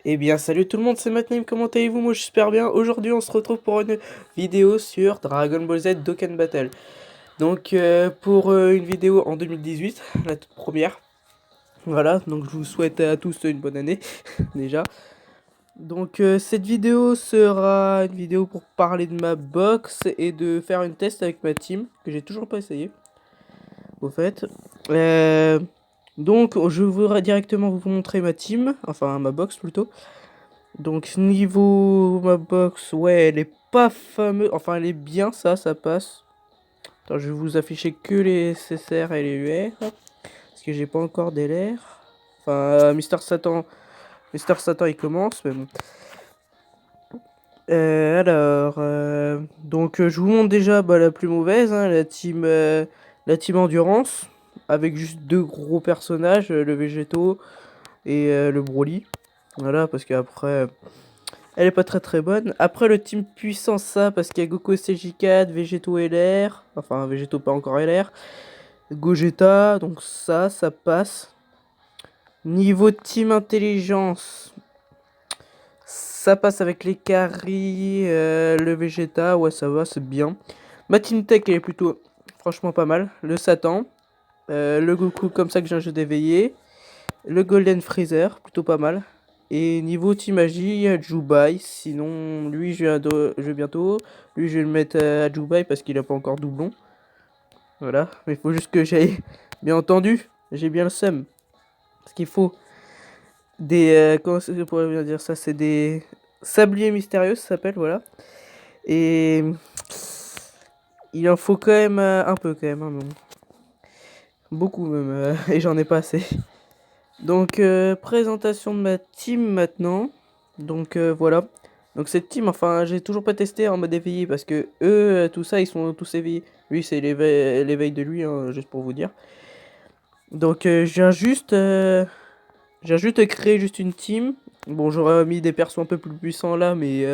Eh bien, salut tout le monde, c'est Matname, comment allez-vous? Moi, j'espère bien. Aujourd'hui, on se retrouve pour une vidéo sur Dragon Ball Z Dokkan Battle. Donc, pour une vidéo en 2018, la toute première. Voilà, donc je vous souhaite à tous une bonne année, déjà. Donc, cette vidéo sera une vidéo pour parler de ma box et de faire une test avec ma team, que j'ai toujours pas essayé, au fait. Donc, je voudrais directement vous montrer ma team, enfin ma box plutôt. Donc niveau ma box, ouais, elle est pas fameuse, enfin elle est bien, ça passe. Attends, je vais vous afficher que les SSR et les UR, parce que j'ai pas encore d'LR. Enfin, Mister Satan il commence, mais bon. Donc je vous montre déjà la plus mauvaise, hein, la team Endurance, avec juste deux gros personnages, le Végéto et le Broly. Voilà, parce qu'après... Elle est pas très bonne. Après le team puissance ça parce qu'il y a Goku SCJ4, Végéto LR, enfin Végéto pas encore LR, Gogeta, donc ça passe. Niveau team intelligence, ça passe avec les Kari, le Vegeta, ouais ça va, c'est bien. Ma team tech elle est plutôt franchement pas mal. Le Satan, le Goku comme ça que j'ai un jeu d'éveillé, le Golden Freezer, plutôt pas mal. Et niveau team magie, il y a Jubai. Sinon, lui, je vais bientôt. Lui, je vais le mettre à Jubai parce qu'il a pas encore doublon. Voilà. Mais il faut juste que j'aille. Bien entendu, j'ai bien le seum. Ce qu'il faut. Comment je pourrais bien dire ça? C'est des sabliers mystérieux, ça s'appelle, voilà. Et. Il en faut quand même un peu, quand même. Hein, mais bon. Beaucoup même. Et j'en ai pas assez. Donc, présentation de ma team maintenant. Donc, voilà. Donc, cette team, enfin, j'ai toujours pas testé en mode éveillé parce que eux, tout ça, ils sont tous éveillés. Lui, c'est l'éveil de lui, hein, juste pour vous dire. Donc, j'ai juste créé juste une team. Bon, j'aurais mis des persos un peu plus puissants là, mais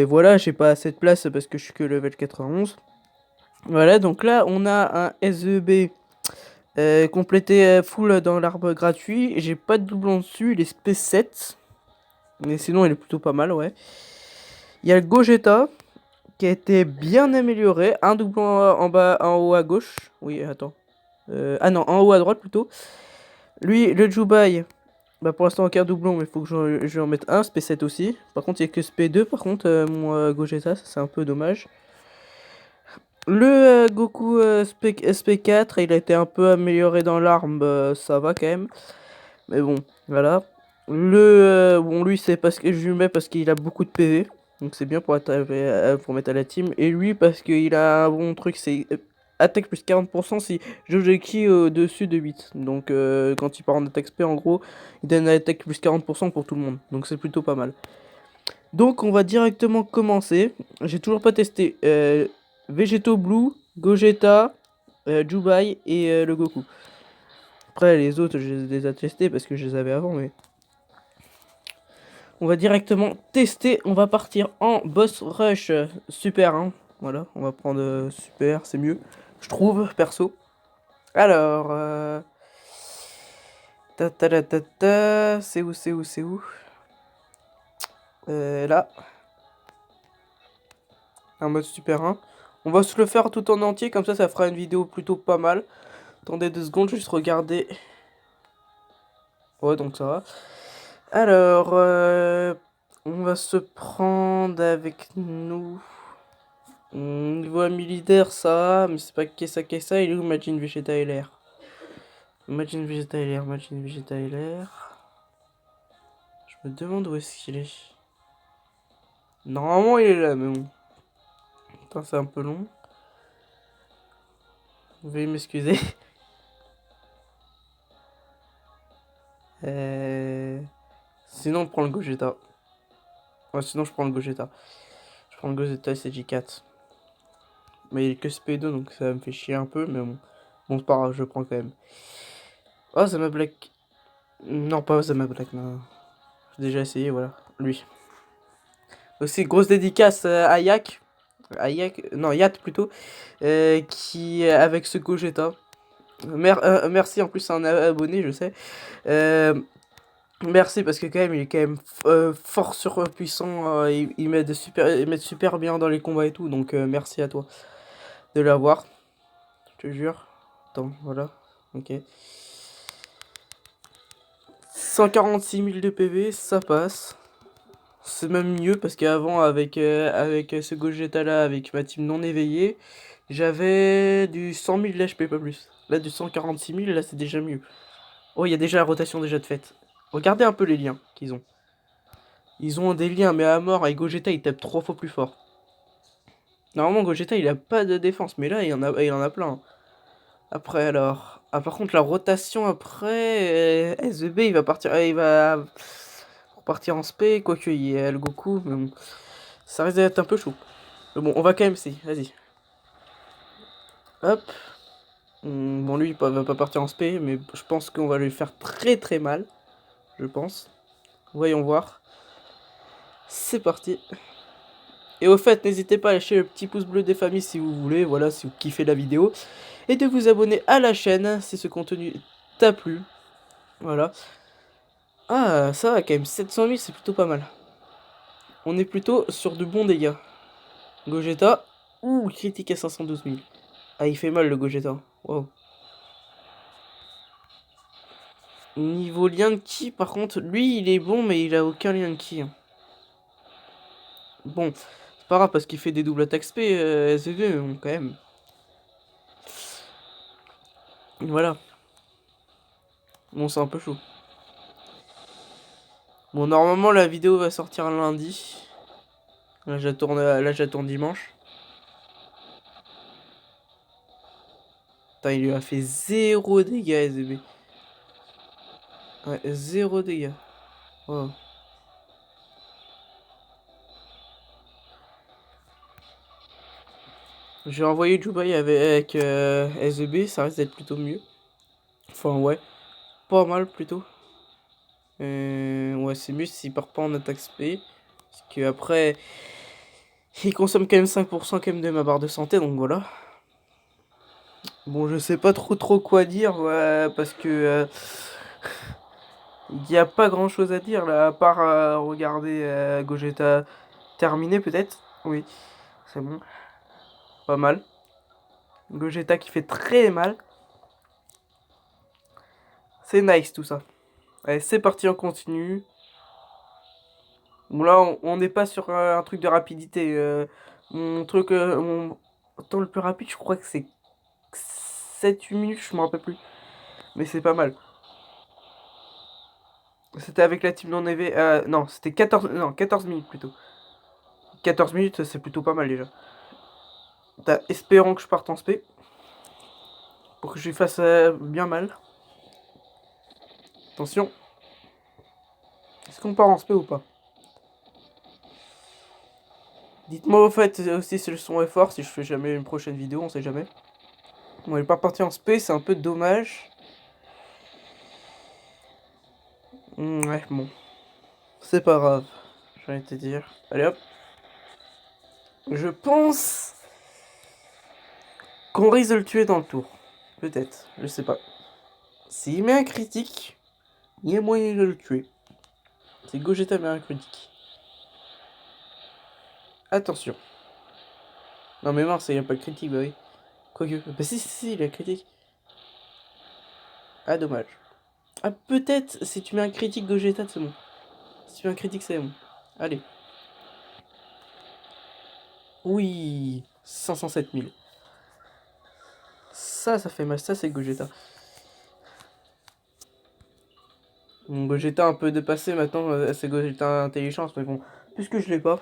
voilà, j'ai pas assez de place parce que je suis que level 91. Voilà, donc là, on a un SEB. Complété full dans l'arbre gratuit. J'ai pas de doublon dessus, il est SP7. Mais sinon, il est plutôt pas mal, ouais. Il y a le Gogeta qui a été bien amélioré. Un doublon en bas, en haut à gauche. Oui, attends. Ah non, en haut à droite plutôt. Lui, le Jubai. Bah pour l'instant, aucun doublon, mais il faut que je en mette un. SP7 aussi. Par contre, il n'y a que SP2. Par contre, mon Gogeta, c'est un peu dommage. Le Goku SP4, il a été un peu amélioré dans l'arme. Ça va quand même. Mais bon, voilà. Bon, lui, c'est parce que je lui mets parce qu'il a beaucoup de PV. Donc c'est bien pour mettre à la team. Et lui, parce qu'il a un bon truc, c'est attaque plus 40% si Jojeki au-dessus de 8. Donc quand il part en attaque SP, en gros, il donne une attaque plus 40% pour tout le monde. Donc c'est plutôt pas mal. Donc on va directement commencer. J'ai toujours pas testé Vegeto Blue, Gogeta, Jubai et le Goku. Après les autres, je les ai testés parce que je les avais avant, mais... On va directement tester. On va partir en boss rush super. Hein. Voilà, on va prendre super, c'est mieux. Je trouve, perso. Alors, c'est où, c'est où? Là, un mode super 1. On va se le faire tout en entier, comme ça fera une vidéo plutôt pas mal. Attendez 2 secondes, juste regarder. Ouais, donc ça va. Alors, on va se prendre avec nous. Niveau militaire, ça va, mais c'est pas Kessa, il est où Majin Vegeta LR? Majin Vegeta LR, Majin Vegeta LR. Je me demande où est-ce qu'il est. Normalement, il est là, mais bon. Putain, c'est un peu long. Veuillez m'excuser. Sinon, on prend le Gogeta. Ouais, sinon, je prends le Gogeta. Je prends le Gogeta SJ4. Mais il est que SP2, donc ça me fait chier un peu, mais bon. Bon, c'est pas grave, je le prends quand même. Oh, Zama Black. Non, pas Zama Black, non. J'ai déjà essayé, voilà. Lui. Aussi, grosse dédicace à Yak. Non, Yat plutôt. Qui, avec ce Gogeta. Merci, en plus, c'est un abonné, je sais. Merci parce que quand même il est quand même fort surpuissant, il m'aide super bien dans les combats et tout, donc merci à toi de l'avoir, je te jure. Attends, voilà, ok. 146 000 de PV, ça passe. C'est même mieux parce qu'avant avec ce Gogeta là, avec ma team non éveillée, j'avais du 100 000 d'HP, pas plus. Là du 146 000, là c'est déjà mieux. Oh, il y a déjà la rotation déjà de faite. Regardez un peu les liens qu'ils ont. Ils ont des liens mais à mort, et Gogeta il tape 3 fois plus fort. Normalement Gogeta il a pas de défense, mais là il en a plein. Après alors... Ah par contre la rotation après... SVB il va partir... il va... partir en spé, quoique il y a le Goku, mais bon... Ça risque d'être un peu chaud. Mais bon, on va quand même essayer, vas-y. Hop. Bon lui il va pas partir en spé, mais je pense qu'on va lui faire très très mal. Je pense. Voyons voir. C'est parti. Et au fait, n'hésitez pas à lâcher le petit pouce bleu des familles si vous voulez, voilà, si vous kiffez la vidéo. Et de vous abonner à la chaîne si ce contenu t'a plu. Voilà. Ah, ça va quand même, 700 000 c'est plutôt pas mal. On est plutôt sur de bons dégâts. Gogeta. Ouh, critique à 512 000. Ah, il fait mal le Gogeta. Wow. Niveau lien de ki, par contre, lui il est bon, mais il a aucun lien de ki. Bon, c'est pas grave parce qu'il fait des doubles attaques SP, SVV, mais bon, quand même. Voilà. Bon, c'est un peu chaud. Bon, normalement, la vidéo va sortir lundi. Là, j'attends dimanche. Putain, il lui a fait 0 dégâts, SVB. Ouais, 0 dégâts. Wow. J'ai envoyé Dubaï avec SVB, ça risque d'être plutôt mieux. Enfin, ouais. Pas mal, plutôt. Ouais, c'est mieux s'il part pas en attaque SP. Parce que après, il consomme quand même 5% quand même de ma barre de santé, donc voilà. Bon, je sais pas trop quoi dire, ouais, parce que il n'y a pas grand chose à dire là, à part regarder Gogeta terminé peut-être. Oui, c'est bon, pas mal. Gogeta qui fait très mal. C'est nice tout ça. Allez, c'est parti, on continue. Bon là, on n'est pas sur un truc de rapidité. Mon temps le plus rapide, je crois que c'est 7-8 minutes, je me rappelle plus. Mais c'est pas mal. C'était avec la team non EV. Non, c'était 14... Non, 14 minutes plutôt. 14 minutes, c'est plutôt pas mal déjà. Espérons que je parte en spé. Pour que je lui fasse bien mal. Attention. Est-ce qu'on part en spé ou pas? Dites-moi au fait aussi si le son est fort, si je fais jamais une prochaine vidéo, on sait jamais. Bon, il est pas parti en spé, c'est un peu dommage. Ouais, bon. C'est pas grave. J'ai envie de te dire. Allez hop. Je pense qu'on risque de le tuer dans le tour. Peut-être, je sais pas. S'il met un critique, il y a moyen de le tuer. C'est Gogeta met un critique. Attention. Non mais mince, il n'y a pas de critique, bah oui. Quoique. Bah si, il a critique. Ah, dommage. Ah, peut-être, si tu mets un critique Gogeta, c'est bon. Si tu mets un critique, c'est bon. Allez. Oui, 507 000. Ça fait mal. Ça, c'est Gogeta. Bon, Gogeta un peu dépassé maintenant, c'est Gogeta intelligence, mais bon, puisque je l'ai pas,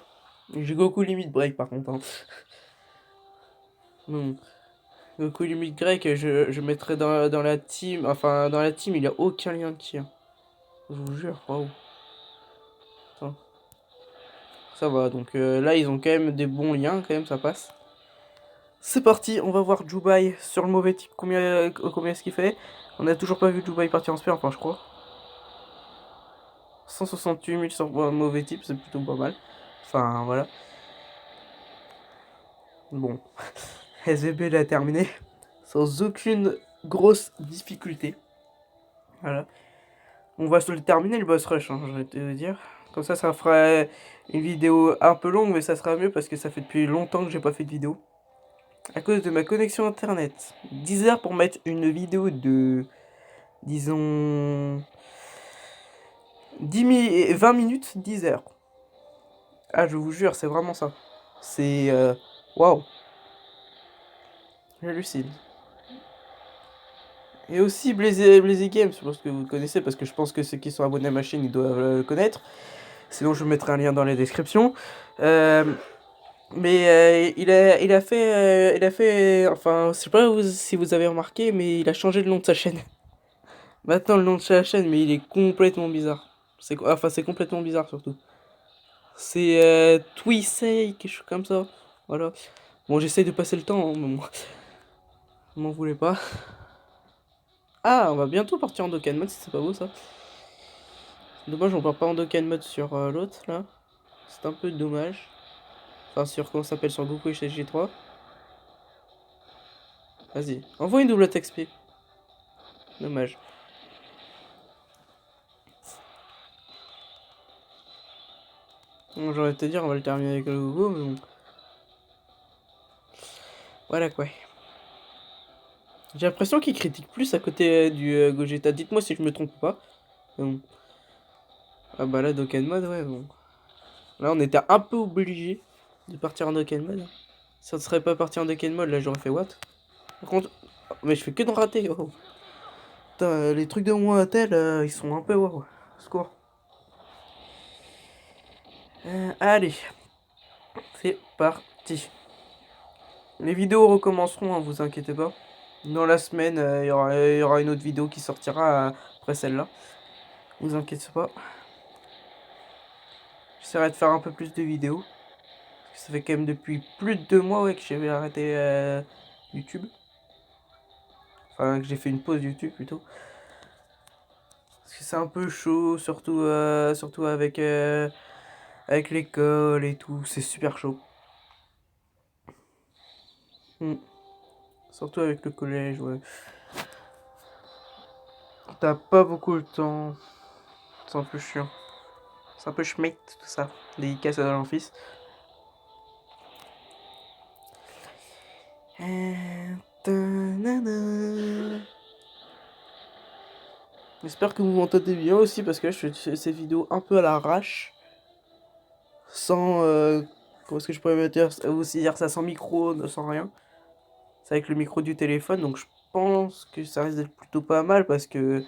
j'ai Goku limite break par contre. Hein. Non. Goku limite grec, je mettrais dans la team, enfin dans la team, il a aucun lien de tir. Je vous jure, waouh. Ça va, donc là ils ont quand même des bons liens, quand même, ça passe. C'est parti, on va voir Jubai sur le mauvais type, combien est-ce qu'il fait. On a toujours pas vu Jubai partir en spé, enfin je crois. 168 000 sur mauvais type, c'est plutôt pas mal. Enfin, voilà. Bon, SVB l'a terminé sans aucune grosse difficulté. Voilà. On va se le terminer le boss rush, hein, je vais te dire. Comme ça fera une vidéo un peu longue, mais ça sera mieux parce que ça fait depuis longtemps que j'ai pas fait de vidéo. À cause de ma connexion internet. 10 heures pour mettre une vidéo de, disons, 20 minutes, 10 heures. Ah, je vous jure, c'est vraiment ça. C'est... Waouh. J'hallucine. Et aussi Blazy Games, je pense que vous le connaissez, parce que je pense que ceux qui sont abonnés à ma chaîne, ils doivent le connaître. Sinon, je mettrai un lien dans la description. Mais il a fait, enfin, je sais pas si vous avez remarqué, mais il a changé le nom de sa chaîne. Maintenant, le nom de sa chaîne, mais il est complètement bizarre. Enfin, c'est complètement bizarre surtout. C'est Twisay, quelque chose comme ça. Voilà. Bon, j'essaye de passer le temps, hein, mais bon, m'en voulez pas. Ah, on va bientôt partir en Dokkan Mode, c'est pas beau ça. Dommage, on part pas en Dokkan Mode sur l'autre là. C'est un peu dommage. Enfin, sur comment ça s'appelle, sur Goku et G3. Vas-y, envoie une double attaque XP. Dommage. Bon, j'aurais te dire, on va le terminer avec le Goku, mais bon. Voilà quoi. J'ai l'impression qu'il critique plus à côté du Gogeta. Dites-moi si je me trompe pas. Bon. Ah bah là, Dokkan Mode, ouais, bon. Là, on était un peu obligé de partir en Dokkan Mode. Si on ne serait pas parti en Dokkan Mode, là, j'aurais fait what? Par contre, mais je fais que de rater. Oh. Putain, les trucs de moi à tel, ils sont un peu wow. Score. Allez, c'est parti. Les vidéos recommenceront, hein, vous inquiétez pas. Dans la semaine, il y aura une autre vidéo qui sortira après celle-là. Vous inquiétez pas. J'essaierai de faire un peu plus de vidéos. Parce que ça fait quand même depuis plus de 2 mois ouais, que j'avais arrêté YouTube. Enfin, que j'ai fait une pause YouTube plutôt. Parce que c'est un peu chaud, surtout avec l'école et tout. C'est super chaud. Surtout avec le collège, ouais. T'as pas beaucoup de temps. C'est un peu chiant. C'est un peu schmitt tout ça. Dédicace à l'enfils. J'espère que vous m'entendez bien aussi parce que là, je fais ces vidéos un peu à l'arrache. Sans... comment est-ce que je pourrais aussi dire ça sans micro, sans rien. C'est avec le micro du téléphone, donc je pense que ça risque d'être plutôt pas mal parce que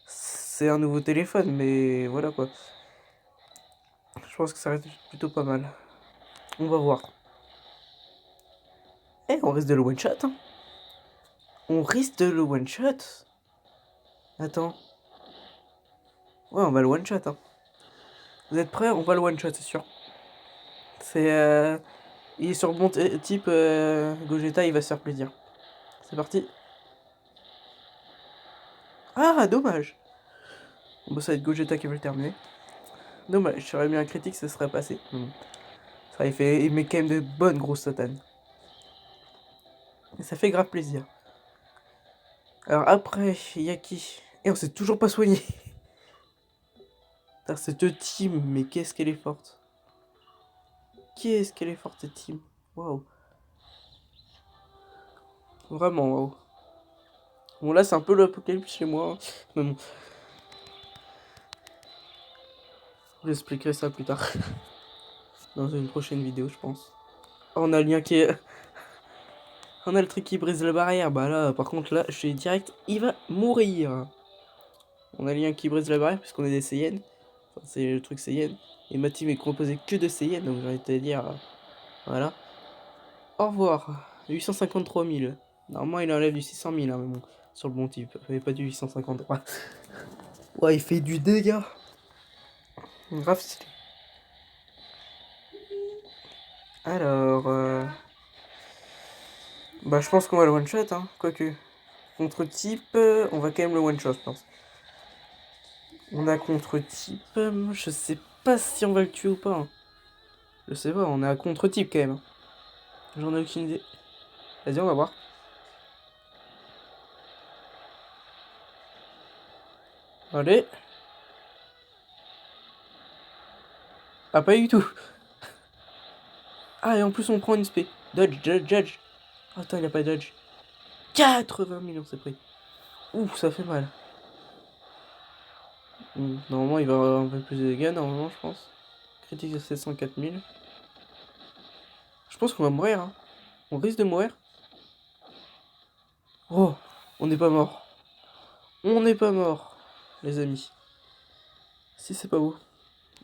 c'est un nouveau téléphone, mais voilà quoi. Je pense que ça risque d'être plutôt pas mal. On va voir. Eh, on risque de le one-shot, hein. On risque de le one-shot. Attends. Ouais, on va le one-shot, hein. Vous êtes prêts? On va le one-shot, c'est sûr. C'est... Il est sur bon type, Gogeta, il va se faire plaisir. C'est parti. Ah, dommage. Bon, bah, ça va être Gogeta qui va le terminer. Dommage, j'aurais mis un critique, ça serait passé. Ça, il met quand même de bonnes grosses satanes. Et ça fait grave plaisir. Alors après, il y a qui? Et on s'est toujours pas soigné. Cette team, mais qu'est-ce qu'elle est forte. Qu'est-ce qu'elle est forte cette team. Waouh. Vraiment, waouh. Bon là c'est un peu l'apocalypse chez moi. Mais bon. J'expliquerai ça plus tard. Dans une prochaine vidéo je pense. Oh, on a le lien qui est... On a le truc qui brise la barrière. Bah là par contre là je suis direct. Il va mourir. On a le lien qui brise la barrière puisqu'on est des Saiyans. Enfin, c'est le truc Saiyan. Et ma team est composée que de Saiyan. Donc j'ai envie de te dire... voilà. Au revoir. 853 000. Normalement il enlève du 600 000 hein, mais bon. Sur le bon type. Il avait pas du 853. Ouais, il fait du dégât. Grave stylé. Alors, bah je pense qu'on va le one shot, hein. Quoique, contre type, on va quand même le one shot, je pense. On a contre type, je sais pas si on va le tuer ou pas, hein. Je sais pas, on est à contre type quand même, hein. J'en ai aucune idée. Vas-y, on va voir. Allez. Ah, pas du tout. Ah, et en plus, on prend une spé. Dodge, dodge, dodge. Attends, il a pas dodge. 80 millions, c'est pris. Ouf, ça fait mal. Normalement, il va avoir un peu plus de dégâts, normalement, je pense. Critique de 704 000. Je pense qu'on va mourir, hein. On risque de mourir. Oh, on n'est pas mort. On n'est pas mort, les amis. Si, c'est pas beau.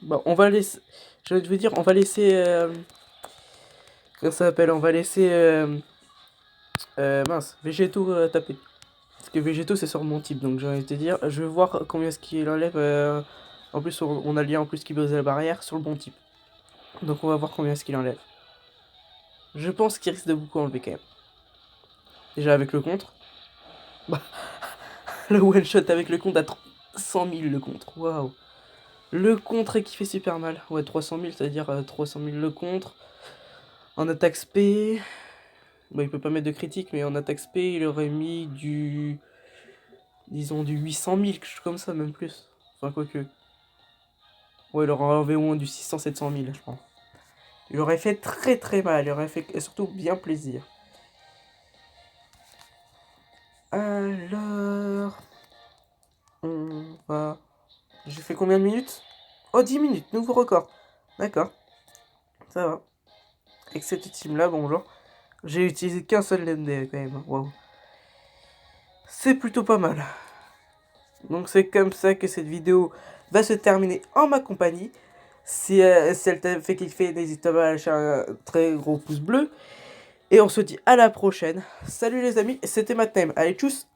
Bah, on va laisser... Je vais te dire, on va laisser... comment ça s'appelle? On va laisser... mince, Végéto taper. Parce que Végéto, c'est sur mon type, donc j'ai envie de te dire... Je vais voir combien est-ce qu'il enlève... En plus, on a le lien en plus qui brise la barrière sur le bon type. Donc on va voir combien est-ce qu'il enlève. Je pense qu'il risque de beaucoup enlever quand même. Déjà avec le contre. Bah, le one shot avec le contre à 100 000 le contre. Waouh. Le contre qui fait super mal. Ouais, 300 000, c'est-à-dire 300 000 le contre. En attaque spé. Bon, il peut pas mettre de critique, mais en attaque spé, il aurait mis du. Disons du 800 000, quelque chose comme ça, même plus. Enfin, quoique. Ouais, il aurait enlevé au moins du 600-700 000, je pense. Il aurait fait très très mal. Il aurait fait surtout bien plaisir. Alors. On va. J'ai fait combien de minutes? Oh, 10 minutes, nouveau record. D'accord, ça va. Avec cette team-là, bonjour. J'ai utilisé qu'un seul LMD quand même. Waouh. C'est plutôt pas mal. Donc c'est comme ça que cette vidéo va se terminer en ma compagnie. Si elle t'a fait kiffer, n'hésite pas à lâcher un très gros pouce bleu. Et on se dit à la prochaine. Salut les amis, c'était Matname. Allez, tchuss!